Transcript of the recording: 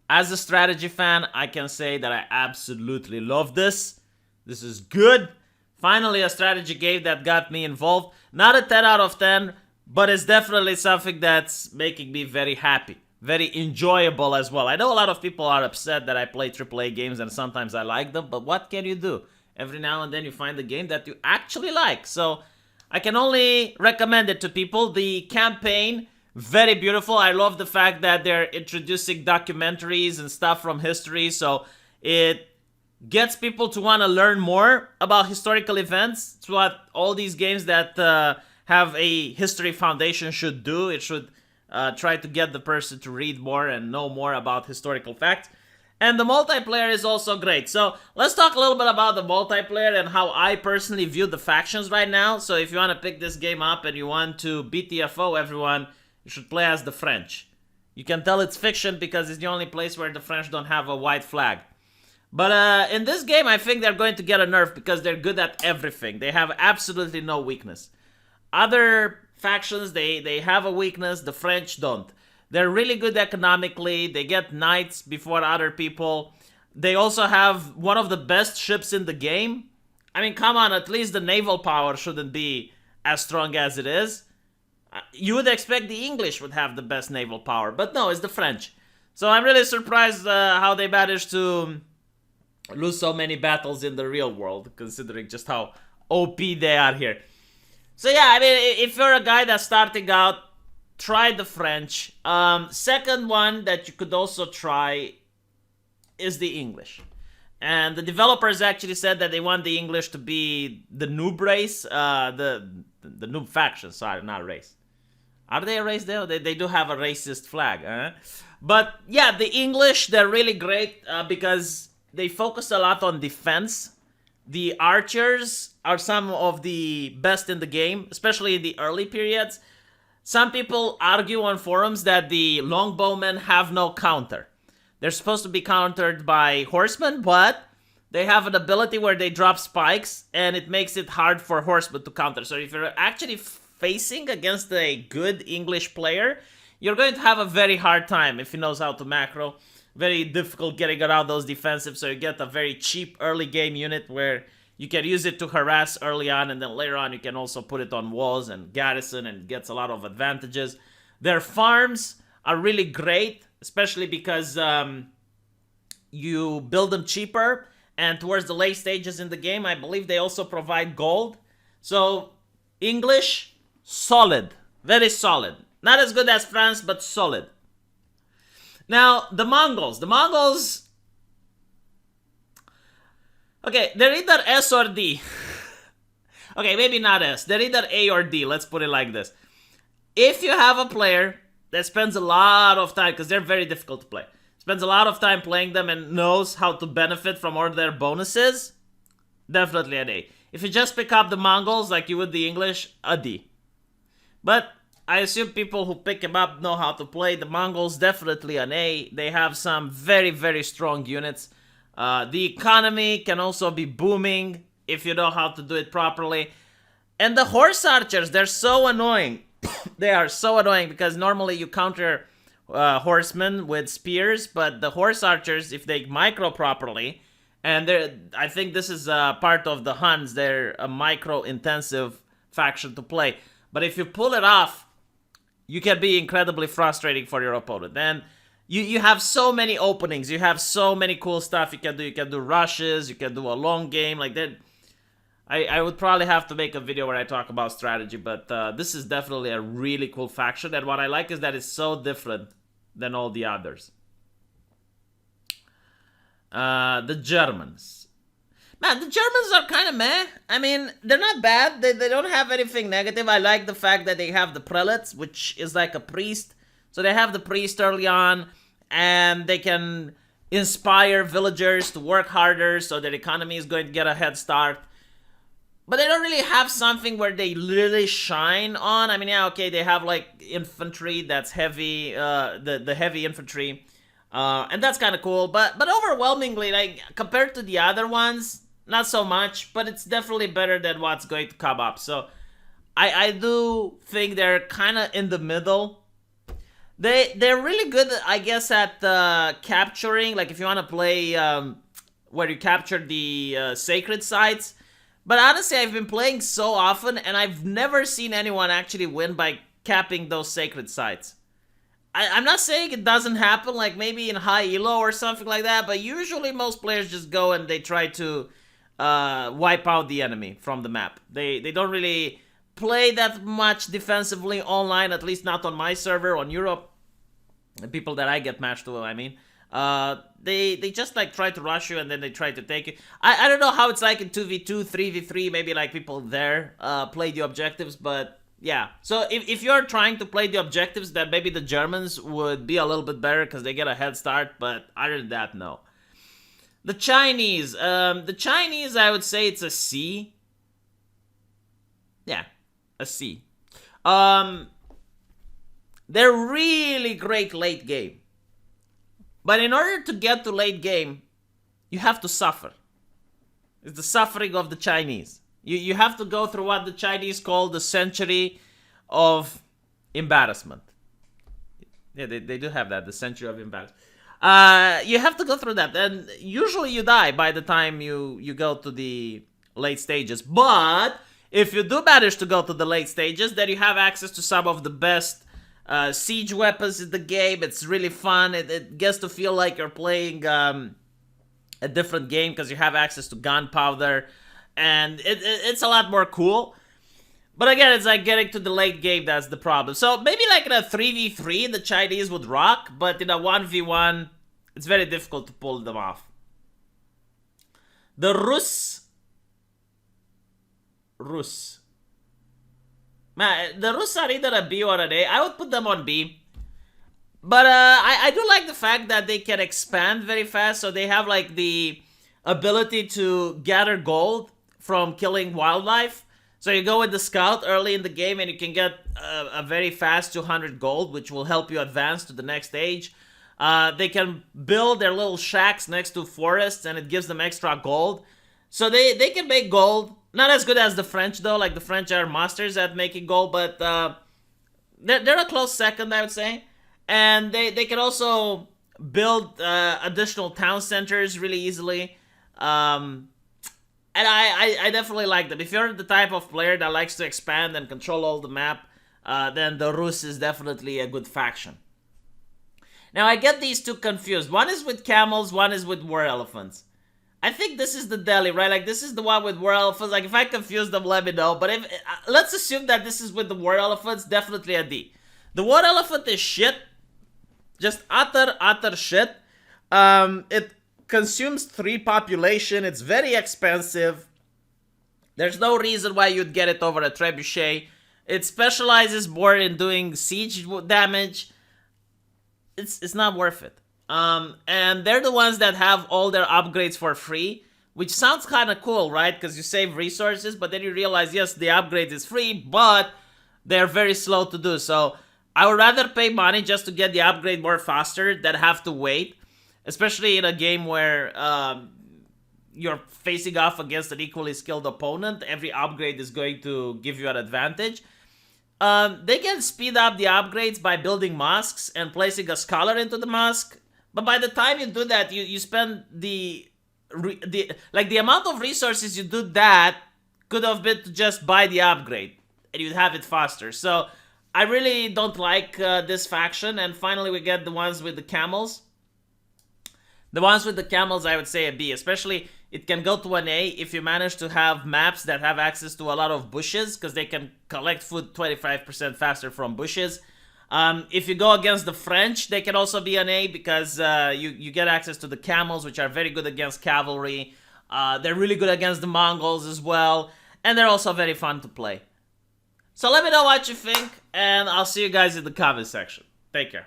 As a strategy fan, I can say that I absolutely love this. This is good. Finally, a strategy game that got me involved. Not a 10 out of 10, but it's definitely something that's making me very happy. Very enjoyable as well. I know a lot of people are upset that I play AAA games and sometimes I like them, but what can you do? Every now and then you find a game that you actually like. So I can only recommend it to people. The campaign, very beautiful. I love the fact that they're introducing documentaries and stuff from history, so it gets people to want to learn more about historical events. It's what all these games that have a history foundation should do. It should try to get the person to read more and know more about historical facts. And the multiplayer is also great. So let's talk a little bit about the multiplayer and how I personally view the factions right now. So if you want to pick this game up and you want to beat the FO, everyone, you should play as the French. You can tell it's fiction because it's the only place where the French don't have a white flag. But in this game, I think they're going to get a nerf because they're good at everything. They have absolutely no weakness. Other factions, they have a weakness. The French don't. They're really good economically. They get knights before other people. They also have one of the best ships in the game. I mean, come on, at least the naval power shouldn't be as strong as it is. You would expect the English would have the best naval power, but no, it's the French. So I'm really surprised how they managed to lose so many battles in the real world, considering just how OP they are here. So yeah, I mean, if you're a guy that's starting out, try the French. Second one that you could also try is the English. And the developers actually said that they want the English to be the noob race, the noob faction, sorry, not race. Are they a race though? They do have a racist flag, huh? But yeah, the English, they're really great because they focus a lot on defense. The archers are some of the best in the game, especially in the early periods. Some people argue on forums that the longbowmen have no counter. They're supposed to be countered by horsemen, but they have an ability where they drop spikes, and it makes it hard for horsemen to counter. So if you're actually facing against a good English player, you're going to have a very hard time if he knows how to macro. Very difficult getting around those defensive, so you get a very cheap early game unit where you can use it to harass early on, and then later on you can also put it on walls and garrison, and gets a lot of advantages. Their farms are really great, especially because you build them cheaper, and towards the late stages in the game, I believe they also provide gold. So, English, solid. Very solid. Not as good as France, but solid. Now, the Mongols. The Mongols... Okay, they're either S or D. Okay, maybe not S. They're either A or D. Let's put it like this. If you have a player that spends a lot of time, because they're very difficult to play, spends a lot of time playing them and knows how to benefit from all their bonuses, definitely an A. If you just pick up the Mongols like you would the English, a D. But I assume people who pick him up know how to play. The Mongols, definitely an A. They have some very, very strong units. The economy can also be booming if you know how to do it properly. And the horse archers, they're so annoying. They are so annoying because normally you counter horsemen with spears, but the horse archers, if they micro properly, and I think this is part of the Huns, they're a micro-intensive faction to play. But if you pull it off, you can be incredibly frustrating for your opponent. And you have so many openings. You have so many cool stuff you can do. You can do rushes. You can do a long game. Like that. I would probably have to make a video where I talk about strategy. But this is definitely a really cool faction. And what I like is that it's so different than all the others. The Germans. Man, the Germans are kind of meh. I mean, they're not bad. They don't have anything negative. I like the fact that they have the prelates, which is like a priest. So they have the priest early on, and they can inspire villagers to work harder so their economy is going to get a head start. But they don't really have something where they really shine on. I mean, yeah, okay, they have like infantry that's heavy, the heavy infantry, and that's kind of cool. But overwhelmingly, like compared to the other ones, not so much. But it's definitely better than what's going to come up. So I do think they're kind of in the middle. They're really good, I guess, at capturing. Like if you want to play where you capture the sacred sites. But honestly, I've been playing so often, and I've never seen anyone actually win by capping those sacred sites. I'm not saying it doesn't happen, like maybe in high elo or something like that, but usually most players just go and they try to wipe out the enemy from the map. They don't really play that much defensively online, at least not on my server, on Europe. The people that I get matched with, I mean. They just like try to rush you and then they try to take you. I don't know how it's like in 2v2, 3v3, maybe like people there play the objectives, but yeah. So if you're trying to play the objectives, then maybe the Germans would be a little bit better because they get a head start, but other than that, no. The Chinese, I would say it's a C. Yeah, a C. They're really great late game. But in order to get to late game, you have to suffer. It's the suffering of the Chinese. You have to go through what the Chinese call the century of embarrassment. Yeah, they do have that, the century of embarrassment. You have to go through that, and usually you die by the time you go to the late stages. But if you do manage to go to the late stages, then you have access to some of the best siege weapons in the game. It's really fun. It gets to feel like you're playing a different game because you have access to gunpowder, and it's a lot more cool. But again, it's like getting to the late game that's the problem. So maybe like in a 3v3, the Chinese would rock, but in a 1v1, it's very difficult to pull them off. The Rus. Man, the Rus are either a B or an A. I would put them on B. But I do like the fact that they can expand very fast. So they have like the ability to gather gold from killing wildlife. So you go with the scout early in the game and you can get a very fast 200 gold, which will help you advance to the next stage. They can build their little shacks next to forests and it gives them extra gold. So they can make gold. Not as good as the French though, like the French are masters at making gold, but they're a close second, I would say. And they can also build additional town centers really easily. And I definitely like them. If you're the type of player that likes to expand and control all the map, then the Rus is definitely a good faction. Now, I get these two confused. One is with camels, one is with war elephants. I think this is the Delhi, right? Like, this is the one with war elephants. Like, if I confuse them, let me know. But if let's assume that this is with the war elephants, definitely a D. The war elephant is shit. Just utter shit. It consumes 3 population. It's very expensive. There's no reason why you'd get it over a trebuchet. It specializes more in doing siege damage. It's not worth it. And they're the ones that have all their upgrades for free, which sounds kind of cool, right? Because you save resources, but then you realize, yes, the upgrade is free, but they're very slow to do. So I would rather pay money just to get the upgrade more faster than have to wait, especially in a game where you're facing off against an equally skilled opponent. Every upgrade is going to give you an advantage. They can speed up the upgrades by building mosques and placing a scholar into the mosque. But by the time you do that, you spend the amount of resources you do that could have been to just buy the upgrade and you'd have it faster. So I really don't like this faction. And finally, we get the ones with the camels. The ones with the camels, I would say a B. Especially, it can go to an A if you manage to have maps that have access to a lot of bushes, because they can collect food 25% faster from bushes. If you go against the French, they can also be an A because you get access to the camels, which are very good against cavalry. They're really good against the Mongols as well. And they're also very fun to play. So let me know what you think, and I'll see you guys in the comment section. Take care.